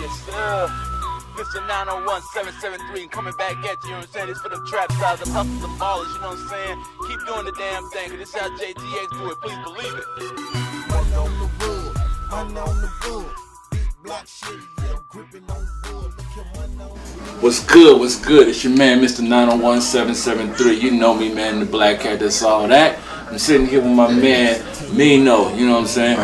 Yes, sir. Mr. 901-773 coming back at you, you know what I'm saying? This for them trap styles, them hustlers, them ballers, you know what I'm saying? Keep doing the damn thing, cause this is how JTX do it, please believe it. Money on the wood, money on the wood. Big block shit, yeah, gripping on wood. Look at money on the wood. What's good? What's good? It's your man, Mr. 901-773. You know me, man, the Black Cat, that's all that. I'm sitting here with my man, Mino, you know what I'm saying?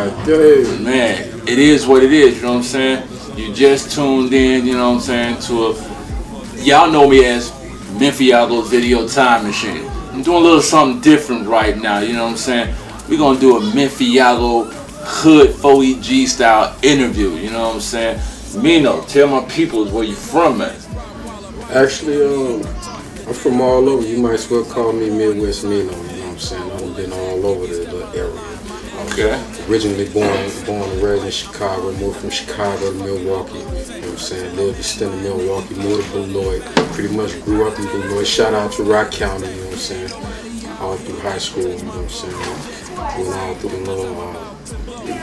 Man, it is what it is, you know what I'm saying? You just tuned in, you know what I'm saying, to a, y'all know me as Memphiago's Video Time Machine. I'm doing a little something different right now, you know what I'm saying? We're going to do a Memphiago Hood 4.E.G style interview, you know what I'm saying? Mino, tell my peoples where you from, man. Actually, I'm from all over. You might as well call me Midwest Mino, you know what I'm saying? I've been all over the little area. Okay. Originally born and raised in Chicago, moved from Chicago to Milwaukee, you know what I'm saying? Lived extended Milwaukee, moved to Beloit, pretty much grew up in Beloit. Shout out to Rock County, you know what I'm saying? All through high school, you know what I'm saying? Went all through the little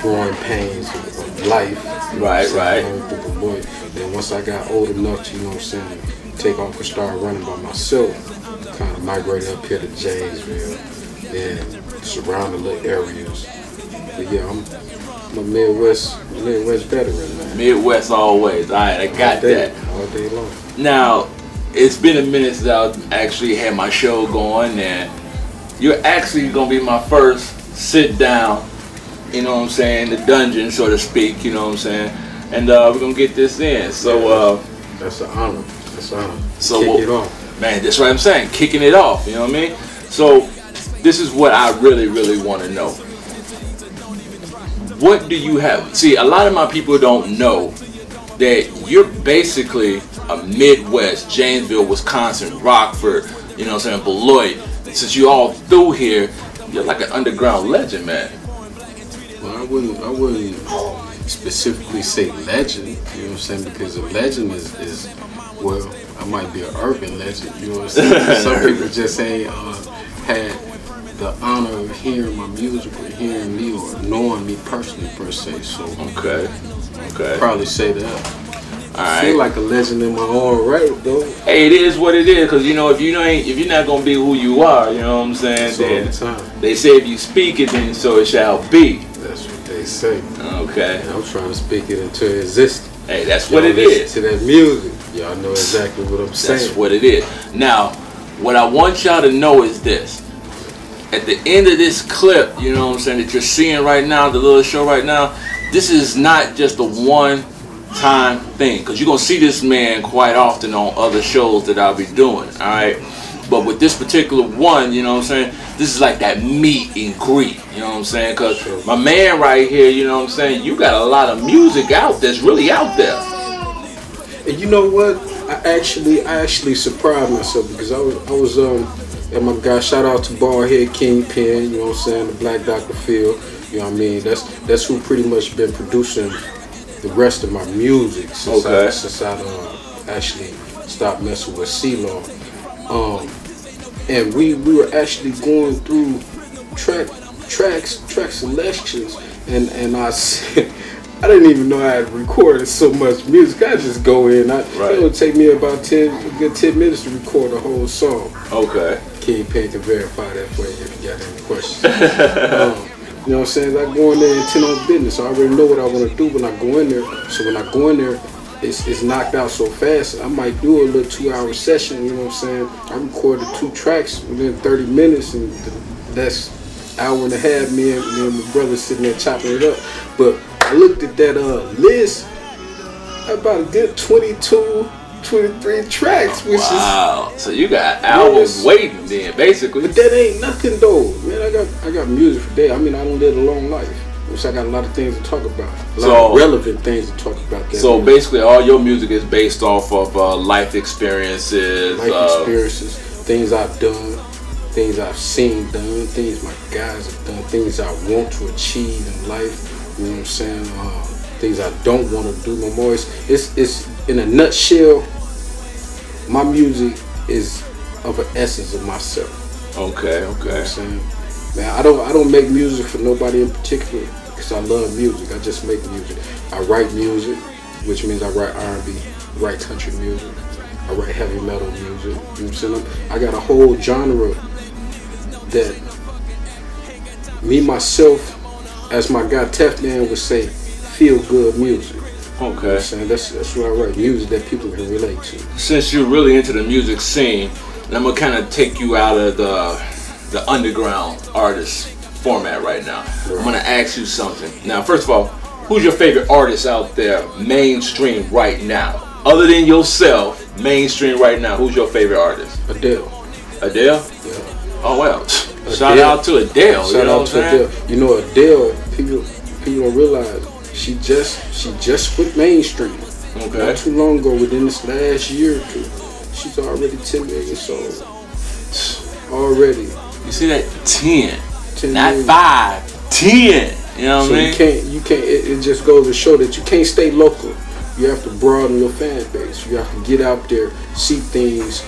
growing pains of life. Right. All through Beloit. Then once I got old enough to, you know what I'm saying, take off and start running by myself, kind of migrated up here to Janesville, then surrounding little areas. But yeah, I'm a Midwest veteran, man. Midwest always. All right, I got that. All day long. Now, it's been a minute since I actually had my show going, and you're actually going to be my first sit down, you know what I'm saying, the dungeon, so to speak, you know what I'm saying, and we're going to get this in. So, that's an honor. That's an honor. So kick it off. Man, that's what I'm saying, kicking it off, you know what I mean? So, this is what I really want to know. What do you have? See, a lot of my people don't know that you're basically a Midwest, Janesville, Wisconsin, Rockford, you know what I'm saying, Beloit. Since you all through here, you're like an underground legend, man. Well, I wouldn't specifically say legend, you know what I'm saying, because a legend is well, I might be an urban legend, you know what I'm saying? Some people just ain't had the honor of hearing my music or hearing me or knowing me personally per se. So okay. Probably say that. All I right. feel like a legend in my own right, though. Hey, it is what it is, cause you know if you're not gonna be who you are, you know what I'm saying. Then they say if you speak it, then so it shall be. That's what they say. Okay. And I'm trying to speak it into existence. Hey, that's what it is. To that music, y'all know exactly what I'm saying. That's what it is. Now, what I want y'all to know is this. At the end of this clip, you know what I'm saying, that you're seeing right now, the little show right now, this is not just a one-time thing, because you're going to see this man quite often on other shows that I'll be doing, all right? But with this particular one, you know what I'm saying, this is like that meet and greet, you know what I'm saying? Because my man right here, you know what I'm saying, you got a lot of music out that's really out there. And you know what? I actually surprised myself because I was and my guy, shout out to Ballhead Kingpin, you know what I'm saying, the Black Dr. Phil, you know what I mean? That's who pretty much been producing the rest of my music since I actually stopped messing with C-Law. And we were actually going through track selections, and I didn't even know I had recorded so much music. I just go in. It would take me about 10 minutes to record a whole song. Okay. Kingpin can verify that for you if you got any questions. You know what I'm saying? I go in there and tend on business. So I already know what I want to do when I go in there. So when I go in there, it's knocked out so fast. I might do a little 2-hour session, you know what I'm saying? I recorded 2 tracks within 30 minutes, and that's an hour and a half, me and my brother sitting there chopping it up. But I looked at that list, about a good 22, 23 tracks, which wow. So you got albums waiting then, basically. But that ain't nothing though, man. I got music for days. I mean, I don't live a long life, which I got a lot of things to talk about, a lot of relevant things to talk about. So basically, all your music is based off of life experiences, things I've done, things I've seen done, things my guys have done, things I want to achieve in life. You know what I'm saying? Things I don't want to do no more. It's in a nutshell, my music is of an essence of myself. Okay. You know what I'm saying? Man, I don't make music for nobody in particular because I love music. I just make music. I write music. which means I write R&B, write country music, I write heavy metal music. You know what I'm saying? I got a whole genre that me myself, as my guy Tefman would say, feel good music. Okay. You know what I'm saying? That's what I write, music that people can relate to. Since you're really into the music scene, and I'm gonna kind of take you out of the underground artist format right now. Right. I'm gonna ask you something. Now, first of all, who's your favorite artist out there, mainstream right now? Other than yourself, mainstream right now, who's your favorite artist? Adele. Adele? Yeah. Oh well. Shout out to Adele. Shout out to Adele. You know, Adele, people don't realize she just went mainstream. Okay. Not too long ago, within this last year or two, she's already 10 million sold. Already. You see that? 10 not million. 5, 10. You know what I mean? You can't. It just goes to show that you can't stay local. You have to broaden your fan base. You have to get out there, see things,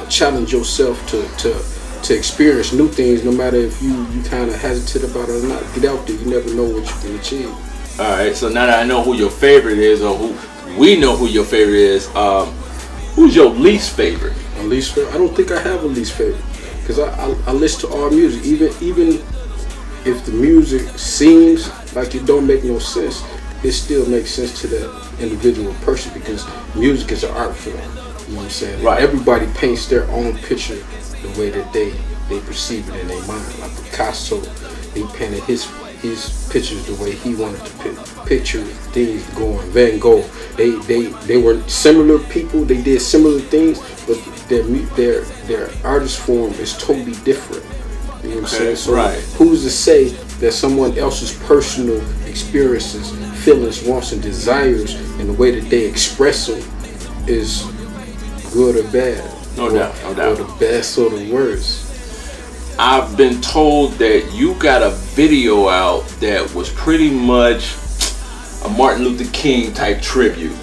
challenge yourself to experience new things, no matter if you kind of hesitate about it or not. Get out there. You never know what you can achieve. All right. So now that I know who your favorite is, or who we know who your favorite is, who's your least favorite? My least favorite? I don't think I have a least favorite, because I listen to all music, even if the music seems like it don't make no sense. It still makes sense to that individual person, because music is an art form. You know what I'm saying? Right. Everybody paints their own picture the way that they perceive it in their mind. Like Picasso, he painted his pictures the way he wanted to picture things going. Van Gogh, they were similar people. They did similar things, but their artist form is totally different. You know what I'm saying? So who's to say that someone else's personal experiences, feelings, wants, and desires, and the way that they express them is good or bad? No doubt. Or the best or the worst. I've been told that you got a video out that was pretty much a Martin Luther King type tribute.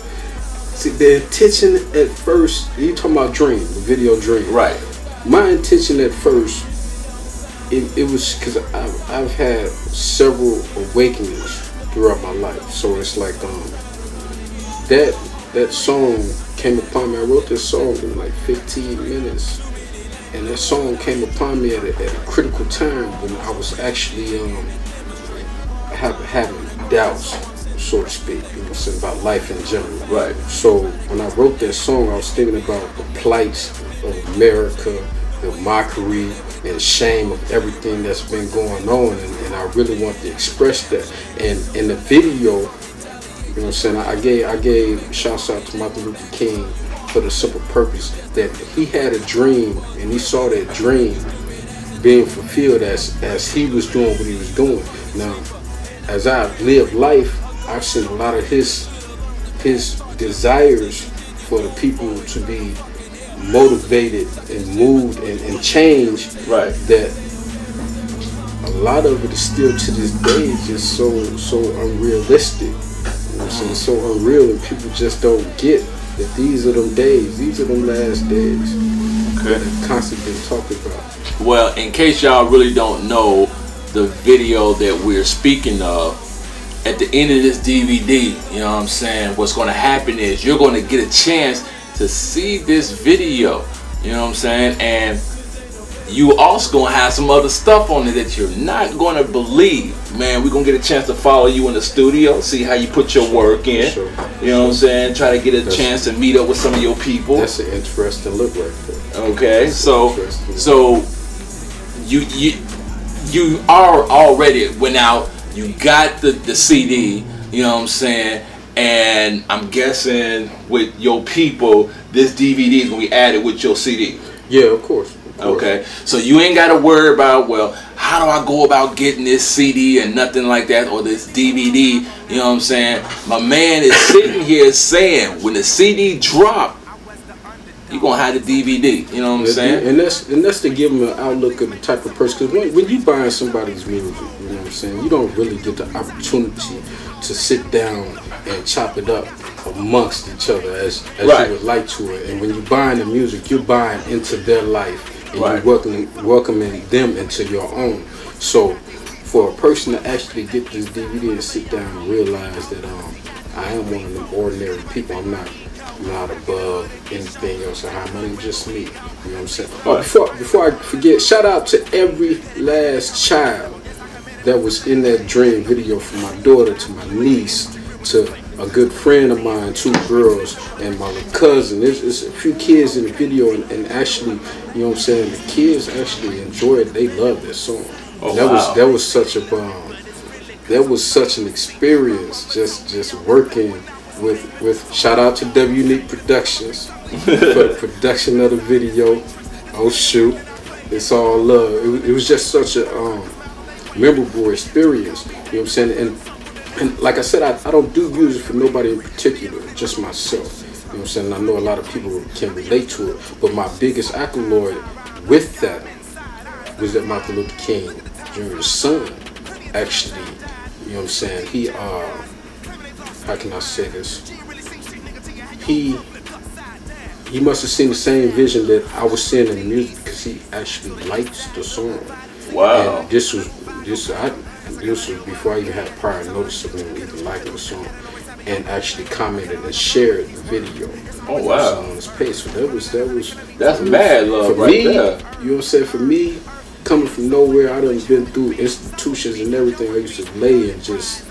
See, the intention at first, you talking about Dream, the video Dream. Right. My intention at first, it was because I've had several awakenings throughout my life. So it's like that song came upon me. I wrote this song in like 15 minutes, and that song came upon me at a critical time when I was actually having doubts, so to speak, you know what I'm saying, about life in general. Right. So when I wrote that song, I was thinking about the plight of America, the mockery and shame of everything that's been going on, and I really want to express that. And in the video, you know what I'm saying, I gave shouts out to Martin Luther King for the simple purpose that he had a dream, and he saw that dream being fulfilled as he was doing what he was doing. Now, as I've lived life, I've seen a lot of his desires for the people to be motivated and moved and changed. Right. That a lot of it is still to this day just so unrealistic. You know what I'm saying? So unreal, and people just don't get that these are them days, these are them last days. Okay. That have constantly been talked about. Well, in case y'all really don't know the video that we're speaking of, at the end of this DVD, you know what I'm saying, what's going to happen is you're going to get a chance to see this video, you know what I'm saying, and you also going to have some other stuff on it that you're not going to believe. Man, we're going to get a chance to follow you in the studio, see how you put your work in, Sure. You know what I'm saying, try to get a chance to meet up with some of your people. That's an interesting look right there. Okay, That's so you are already went out, you got the CD, you know what I'm saying, and I'm guessing with your people, this DVD is gonna be added with your CD. Yeah, of course. Okay, so you ain't gotta worry about, well, how do I go about getting this CD and nothing like that, or this DVD, you know what I'm saying? My man is sitting here saying, when the CD drop, you're gonna have the DVD, you know what I'm saying? And that's to give them an outlook of the type of person, because when you buying somebody's music, you know what I'm saying, you don't really get the opportunity to sit down and chop it up amongst each other as Right. you would like to it. And when you're buying the music, you're buying into their life, and Right. you're welcoming them into your own. So for a person to actually get this DVD and sit down and realize that I am one of them ordinary people. I'm not above anything else around me. I'm just me. You know what I'm saying? Before I forget, shout out to every last child that was in that dream video, from my daughter to my niece to a good friend of mine, 2 girls, and my cousin. There's a few kids in the video, and actually, you know what I'm saying, the kids actually enjoyed it. They loved that song. Oh, that was such an experience, just working with shout out to W Unique Productions for the production of the video. Oh shoot, it's all love. It was just such a memorable experience. You know what I'm saying? And like I said, I don't do music for nobody in particular, just myself. You know what I'm saying? I know a lot of people can relate to it, but my biggest accolade with that was that Martin Luther King Jr.'s son actually, you know what I'm saying, he how can I say this? He must have seen the same vision that I was seeing in the music, because he actually likes the song. Wow. And this was before I even had prior notice of him even liking the song, and actually commented and shared the video. Oh wow. On his page. So that's mad love for right me, there. You know what I'm saying? For me, coming from nowhere, I done been through institutions and everything. I used to lay and just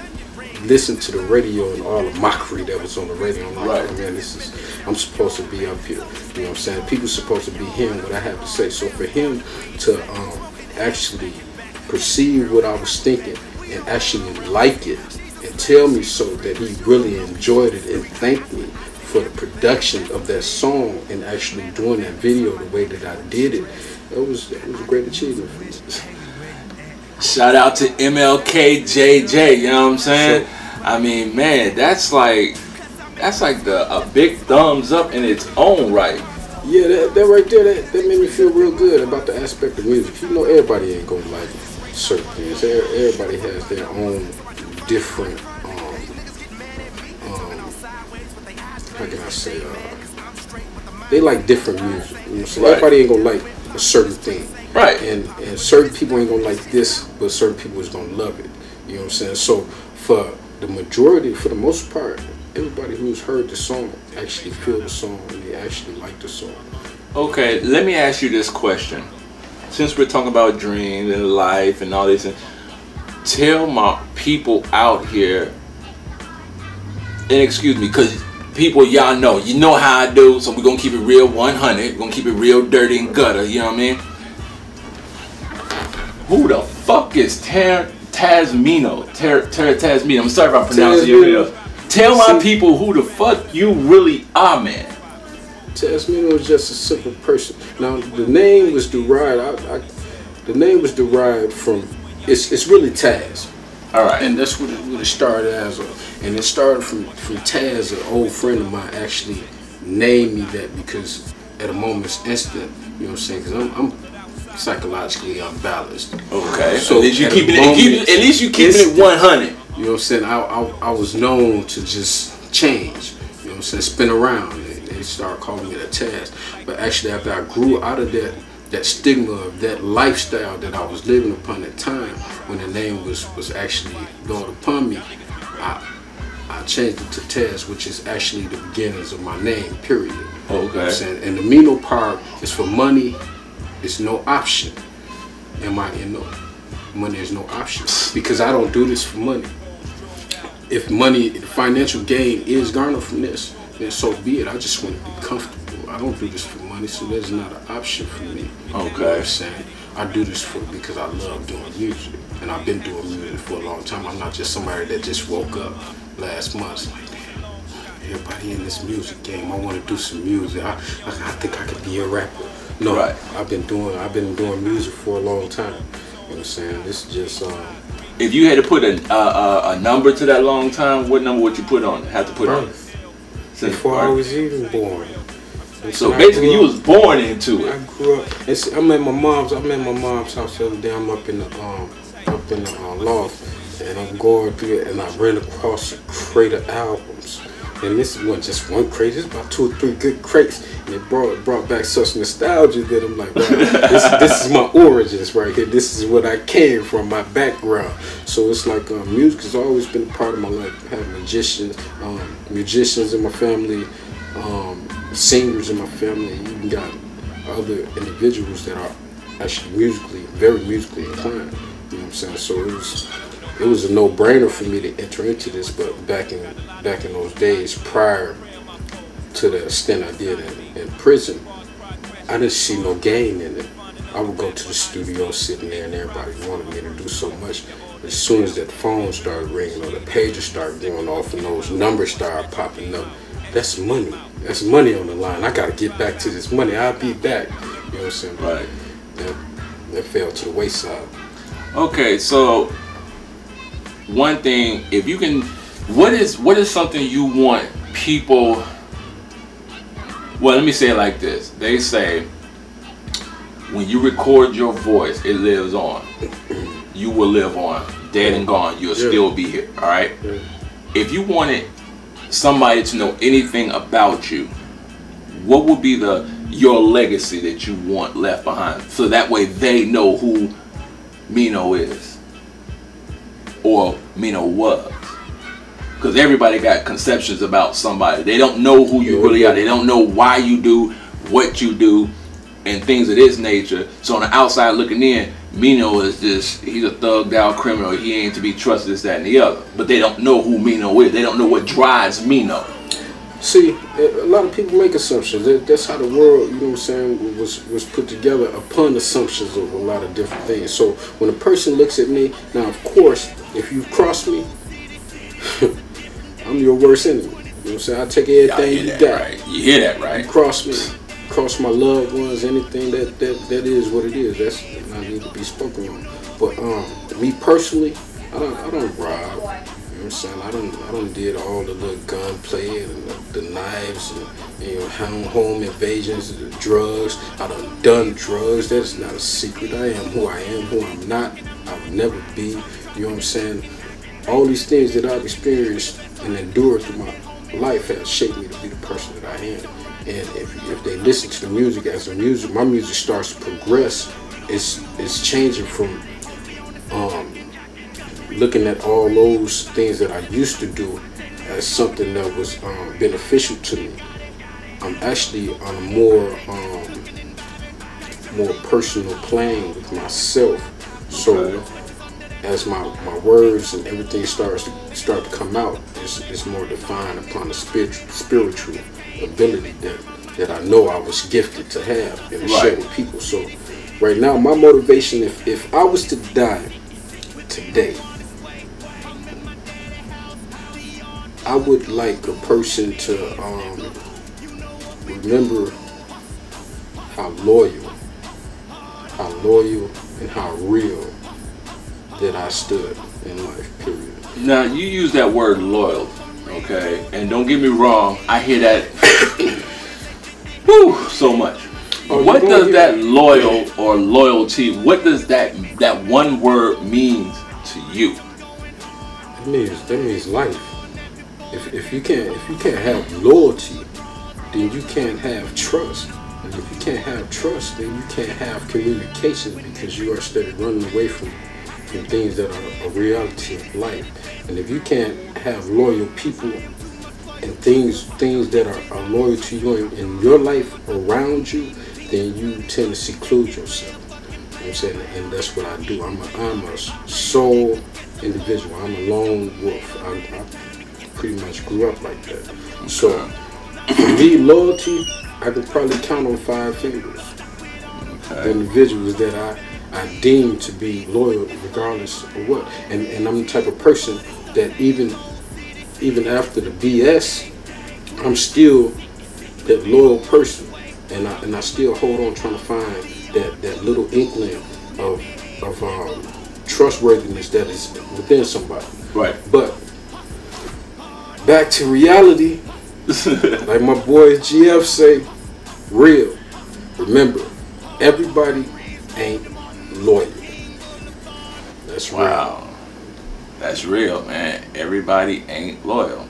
listen to the radio and all the mockery that was on the radio. I'm like, right. Oh, man, I'm supposed to be up here. You know what I'm saying? People supposed to be hearing what I have to say. So for him to actually perceive what I was thinking and actually like it and tell me so that he really enjoyed it and thanked me for the production of that song and actually doing that video the way that I did it, it was a great achievement for me. Shout out to MLKJJ, you know what I'm saying? I mean, man, that's like a big thumbs up in its own right. Yeah, that right there, that made me feel real good about the aspect of music. You know, everybody ain't gonna like certain things. Everybody has their own different, how can I say, they like different music. You know, so right. Everybody ain't gonna like a certain thing. Right. And certain people ain't gonna like this, but certain people is gonna love it. You know what I'm saying? So for the majority, for the most part, everybody who's heard the song actually feel the song and they actually like the song. Okay, let me ask you this question. Since we're talking about dreams and life and all this, tell my people out here, and excuse me, because people, y'all know, you know how I do, so we're going to keep it real 100. We're going to keep it real dirty and gutter, you know what I mean? Who the fuck is Tezmino? Tezmino. I'm sorry if I'm pronouncing it. Tell my people who the fuck you really are, man. Tezmino is just a simple person. Now the name was derived. The name was derived from. It's really Taz. All right. And that's what it started as. And it started from Taz, an old friend of mine, actually named me that because at a moment's instant, you know what I'm saying? Because I'm psychologically unbalanced. Okay. So at least you keeping it 100. You know what I'm saying? I was known to just change. You know what I'm saying? Spin around. They started calling me a Taz. But actually, after I grew out of that stigma of that lifestyle that I was living upon at the time, when the name was actually brought upon me, I changed it to Tez, which is actually the beginnings of my name, period. Okay. You know what I'm saying? And the Mino part is for money. It's no option. Money is no option. Because I don't do this for money. If money, financial gain is garnered from this, then so be it. I just want to be comfortable. I don't do this for money, so there's not an option for me. Okay. You know what I'm saying? I do this because I love doing music. And I've been doing music for a long time. I'm not just somebody that just woke up last month. Like, damn, everybody in this music game, I want to do some music. I think I could be a rapper. No, right. I've been doing music for a long time. You know what I'm saying? This is just if you had to put a number to that long time, what number would you put on? Have to put on before I was even born. So basically, you was born into it. I grew up. I'm at my mom's house the other day. I'm up in the loft, and I'm going through it, and I ran across a crate of albums. And this wasn't just one crate, it's about 2 or 3 good crates. And it brought back such nostalgia that I'm like, wow, this is my origins right here. This is what I came from, my background. So it's like music has always been a part of my life. I have musicians in my family, singers in my family. You even got other individuals that are actually very musically inclined. You know what I'm saying? So it was a no-brainer for me to enter into this, but back in those days, prior to the extent I did in prison, I didn't see no gain in it. I would go to the studio sitting there and everybody wanted me to do so much. As soon as that phone started ringing or the pager started going off and those numbers started popping up, that's money. That's money on the line. I gotta get back to this money. I'll be back. You know what I'm saying? Right. That fell to the wayside. Okay, so one thing, if you can, what is something you want people? Well, let me say it like this. They say when you record your voice, it lives on. You will live on. Dead and gone, you'll still be here. All right. Yeah. If you wanted somebody to know anything about you, what would be your legacy that you want left behind, so that way they know who Mino is or Mino was? Because everybody got conceptions about somebody. They don't know who you really are. They don't know why you do what you do and things of this nature. So on the outside looking in, Mino is just, he's a thugged out criminal. He ain't to be trusted, this, that, and the other. But they don't know who Mino is. They don't know what drives Mino. See, a lot of people make assumptions. That's how the world, you know what I'm saying, was put together upon assumptions of a lot of different things. So when a person looks at me, now of course, if you cross me, I'm your worst enemy. You know what I'm saying? I take everything you got. Right. You hear that, right? You cross me, cross my loved ones, anything that is what it is. That's not need to be spoken on. But me personally, I don't rob. You know what I'm saying? I don't did all the little gunplay and the knives and you know, home invasions, the drugs. I done drugs. That is not a secret. I am who I am, who I'm not. I will never be. You know what I'm saying? All these things that I've experienced and endured through my life has shaped me to be the person that I am. And if they listen to the music as my music starts to progress, it's changing from looking at all those things that I used to do as something that was beneficial to me. I'm actually on a more personal plane with myself. So as my words and everything start to come out, it's more defined upon the spiritual ability that I know I was gifted to have and to share with people. So right now, my motivation, if I was to die today, I would like a person to remember how loyal and how real that I stood in life, period. Now, you use that word loyal, okay? And don't get me wrong, I hear that so much. What does that loyal or loyalty, what does that one word mean to you? That means life. If you can't have loyalty, then you can't have trust. And if you can't have trust, then you can't have communication, because you are steady running away from things that are a reality of life. And if you can't have loyal people and things that are loyal to you in your life around you, then you tend to seclude yourself. You know what I'm saying? And that's what I do. I'm a sole individual. I'm a lone wolf. I pretty much grew up like that. So for me, loyalty, I could probably count on 5 fingers. The individuals that I deem to be loyal regardless of what. And I'm the type of person that even after the BS, I'm still that loyal person. And I still hold on trying to find that little inkling of trustworthiness that is within somebody. Right. But back to reality, like my boy GF say, real. Remember, everybody ain't loyal. That's real. Wow. That's real, man. Everybody ain't loyal.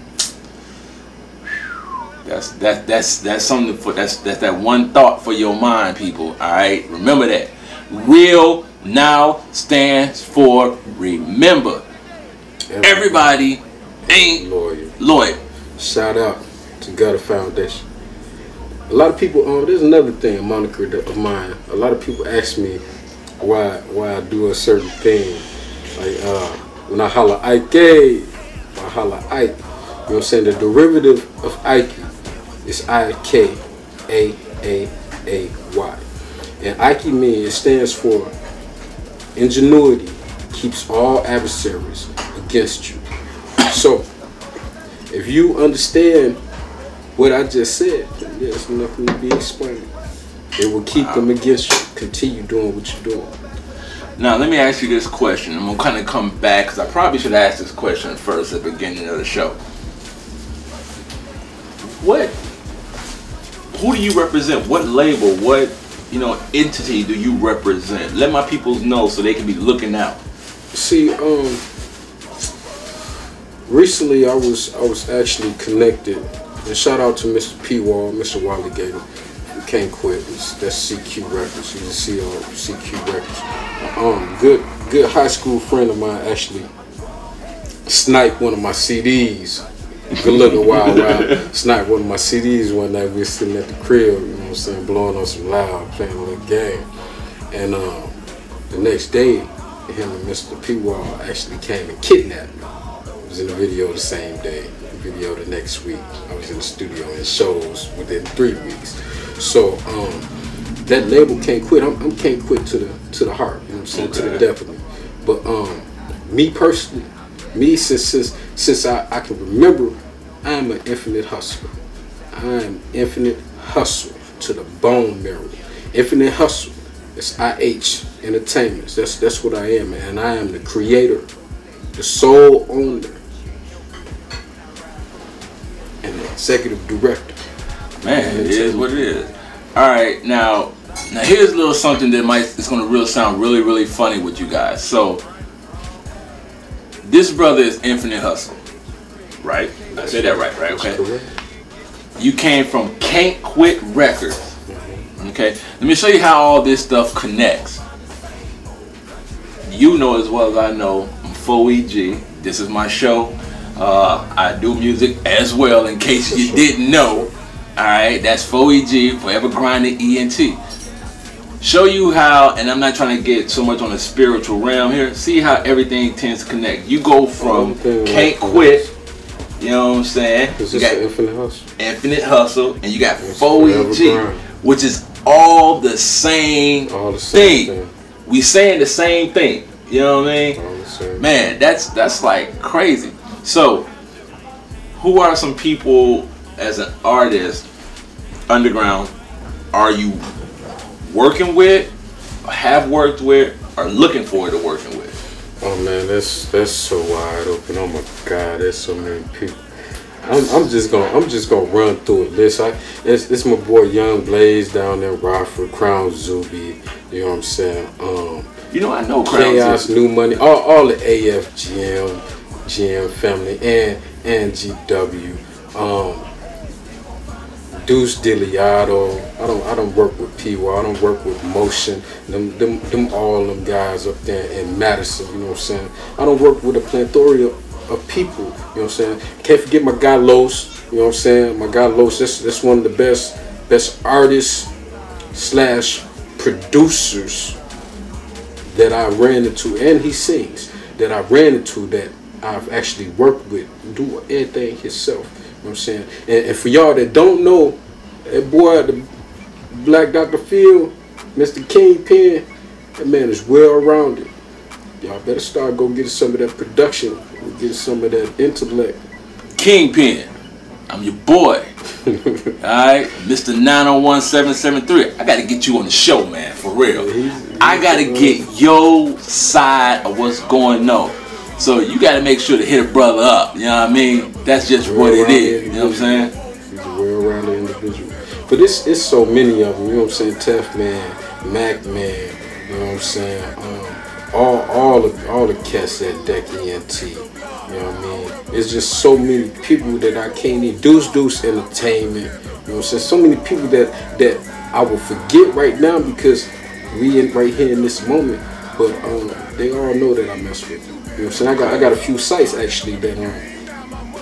That's something for that's that one thought for your mind, people. All right, remember that. Real now stands for remember. Everybody ain't loyal. Shout out to Gutter Foundation. A lot of people, there's another thing, a moniker of mine. A lot of people ask me why I do a certain thing. Like when I holla Ike, I holla Ike. You know what I'm saying? The derivative of Ike is I-K-A-A-A-Y. And Ike means, it stands for ingenuity keeps all adversaries against you. So, if you understand what I just said, there's nothing to be explained. It will keep them against you. Continue doing what you're doing. Now, let me ask you this question. I'm going to kind of come back, because I probably should ask this question first at the beginning of the show. Who do you represent? What label, what entity do you represent? Let my people know so they can be looking out. See, recently I was actually connected, and shout out to Mr. P. Wall, Mr. Wally Gator. You can't quit. That's CQ Records. He's the CEO of CQ Records. Good high school friend of mine actually sniped one of my CDs. Good looking Wild sniped one of my CDs one night. We were sitting at the crib, you know what I'm saying, blowing on some loud, playing a little game. And the next day, him and Mr. P. Wall actually came and kidnapped me. I was in the video the same day, the video the next week. I was in the studio in shows within 3 weeks. So that label Can't Quit. I'm Can't Quit to the heart, you know what I'm saying, to the depth of me. But me personally, since I can remember, I am an infinite hustler. I am infinite hustle to the bone marrow. Infinite hustle. It's IH Entertainment. That's what I am, man. And I am the creator, the sole owner, and the executive director. Man, it is what it is. All right, now here's a little something that it's gonna sound really, really funny with you guys. So this brother is Infinite Hustle, right? I said that right? Okay. You came from Can't Quit Records. Okay. Let me show you how all this stuff connects. You know as well as I know, I'm 4.E.G. This is my show. I do music as well, in case you didn't know. Alright, that's 4.E.G, Forever Grinding ENT. Show you how, and I'm not trying to get so much on the spiritual realm here, see how everything tends to connect. You go from Can't Quit, you know what I'm saying? You got Infinite Hustle. Infinite Hustle, and you got 4.E.G, which is all the same thing. We saying the same thing, you know what I mean? Man, that's like crazy. So, who are some people as an artist, underground, are you working with, or have worked with, or looking forward to working with? Oh man, that's so wide open. Oh my God, there's so many people. I'm just gonna run through it. It's my boy Young Blaze down there, Rockford, Crown Zuby. You know what I'm saying? I know Crown Chaos, Zuby. New Money, all the GM family, and GW. Deuce Diliato. I don't work with P.Y. I don't work with Motion. Them all them guys up there in Madison. You know what I'm saying? I don't work with a plethora of people. You know what I'm saying? Can't forget my guy Los. You know what I'm saying? My guy Los. That's one of the best artists / producers that I ran into, and he sings, that I ran into, that I've actually worked with, do everything himself. You know what I'm saying? And for y'all that don't know, that boy, the Black Dr. Phil, Mr. Kingpin, that man is well rounded. Y'all better start go get some of that production, get some of that intellect. Kingpin, I'm your boy. Alright, Mr. 901773. I gotta get you on the show, man, for real. I gotta get your side of what's going on. So you gotta make sure to hit a brother up, you know what I mean? That's just what it is, you know what I'm saying? He's a well-rounded individual. But it's so many of them, you know what I'm saying? Tef Man, Mac Man, you know what I'm saying? All the cats at Deck ENT, you know what I mean? it's just so many people that I can't even Deuce Entertainment. You know what I'm saying? So many people that I will forget right now because we in right here in this moment. But they all know that I mess with them. You know what I'm saying? I got a few sites actually that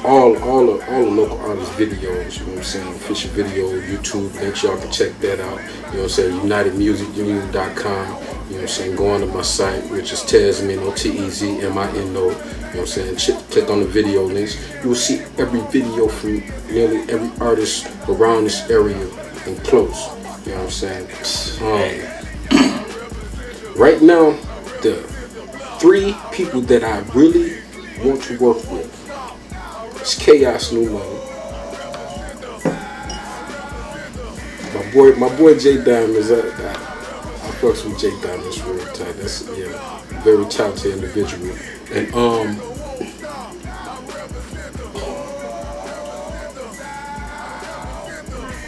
all the local artists videos, you know what I'm saying, official video, YouTube, make sure y'all can check that out. You know what I'm saying, UnitedMusicUnion.com, you know what I'm saying, go on to my site, which is Tezmino, Tezmino, you know what I'm saying, click on the video links. You will see every video from nearly every artist around this area and close, you know what I'm saying. Right now, the 3 people that I really want to work with, it's Chaos New Money. My boy J Diamonds, I fucks with J Diamonds real tight. That's very talented individual. And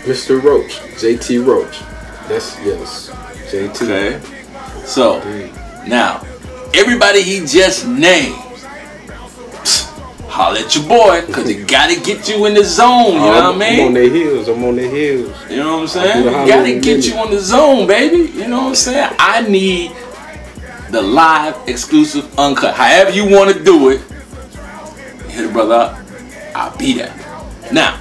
Mr. Roach, JT Roach. That's JT. Okay. So now everybody he just named, holla at your boy, cause it gotta get you in the zone, you know what I mean? I'm on their heels. You know what I'm saying? Gotta get you on the zone, baby. You know what I'm saying? I need the live, exclusive, uncut. However you want to do it, hit a brother up. I'll be there. Now,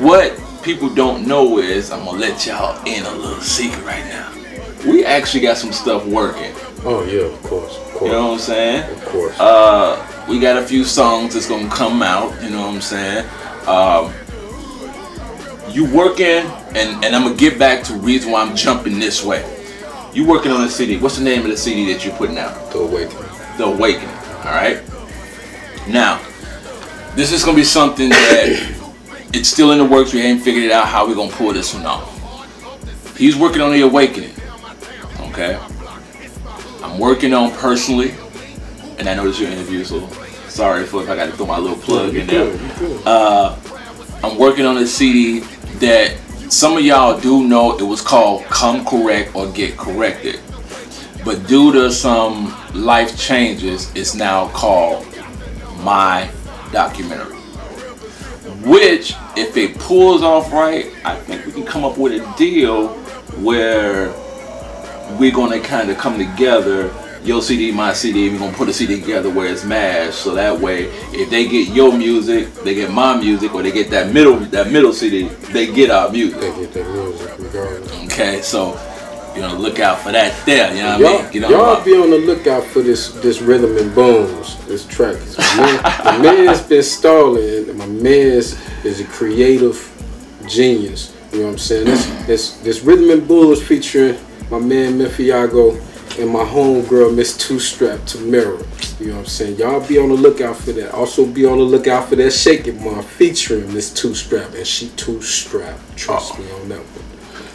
what people don't know is, I'm gonna let y'all in a little secret right now. We actually got some stuff working. Oh yeah, of course. You know what I'm saying? Of course. We got a few songs that's gonna come out, you know what I'm saying? You working, and I'm gonna get back to the reason why I'm jumping this way. You working on a CD. What's the name of the CD that you're putting out? The Awakening. The Awakening, alright? Now, this is gonna be something that it's still in the works. We ain't figured it out how we're gonna pull this one off. He's working on The Awakening, okay? I'm working on Personally, and I know this is your interview, so sorry if I got to throw my little plug in there. I'm working on a CD that some of y'all do know. It was called Come Correct or Get Corrected, but due to some life changes, it's now called My Documentary, which if it pulls off right, I think we can come up with a deal where we're gonna kind of come together, your CD, my CD, we're gonna put a CD together where it's mashed, so that way if they get your music, they get my music, or they get that middle CD, they get our music. They get that music regardless. Okay, so look out for that there, you know what I mean? Y'all be on the lookout for this Rhythm and Bones, this track. My man's been stalling, and my man's is a creative genius, you know what I'm saying? This Rhythm and Bones featuring my man Memphiago and my homegirl Miss Two Strap Tamara. You know what I'm saying? Y'all be on the lookout for that. Also be on the lookout for that Shake It Mom featuring Miss Two Strap, and she Two Strap. Trust me on that one.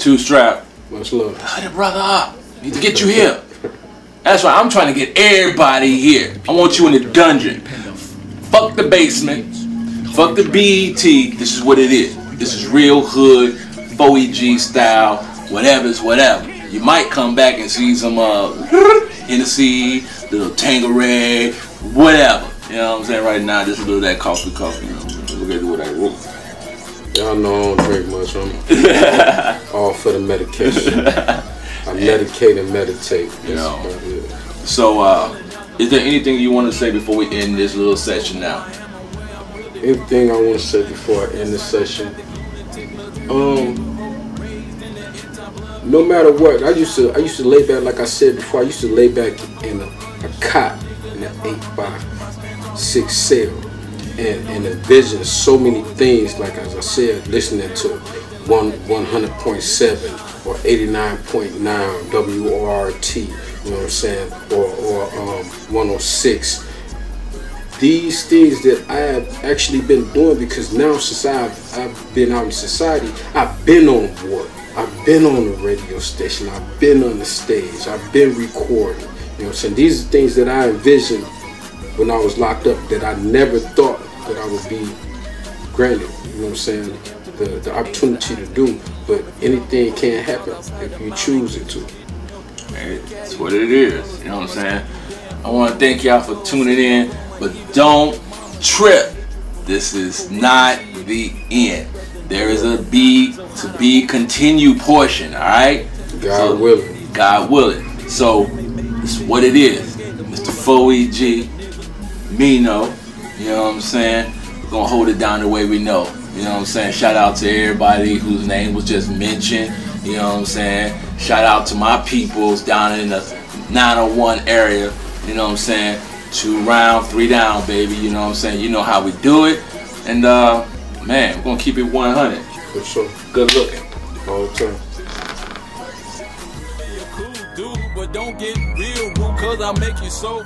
Two Strap. Much love. Hurry brother up. Need to get you here. That's right. I'm trying to get everybody here. I want you in the dungeon. Fuck the basement. Fuck the BET. This is what it is. This is real hood, 4.E.G style. Whatever's whatever. You might come back and see some Hennessy, little Tanqueray, whatever. You know what I'm saying? Right now, just a little of that coffee. You know, look at what I wrote. Y'all know I don't drink much. I'm all for the medication. I medicate and meditate. You know. So, is there anything you want to say before we end this little session now? Anything I want to say before I end this session? No matter what, I used to lay back, like I said before, I used to lay back in a cot in an 8x6 cell and envision so many things, like as I said, listening to 100.7 or 89.9 WORT, you know what I'm saying, or 106. These things that I have actually been doing, because now since I've been out in society, I've been on board. I've been on the radio station, I've been on the stage, I've been recording. You know what I'm saying? These are things that I envisioned when I was locked up that I never thought that I would be granted. You know what I'm saying? The opportunity to do, but anything can happen if you choose it to. That's what it is. You know what I'm saying? I want to thank y'all for tuning in, but don't trip. This is not the end. There is a to be continued portion, all right? God willing. God willing. So, it's what it is. Mr. 4.E.G, Mino, you know what I'm saying? We're going to hold it down the way we know. You know what I'm saying? Shout out to everybody whose name was just mentioned. You know what I'm saying? Shout out to my peoples down in the 901 area. You know what I'm saying? 2 round, 3 down, baby. You know what I'm saying? You know how we do it. And, man, we're going to keep it 100. For sure. Good looking. All the time. Cool dude, but don't get real rude, cause I make you so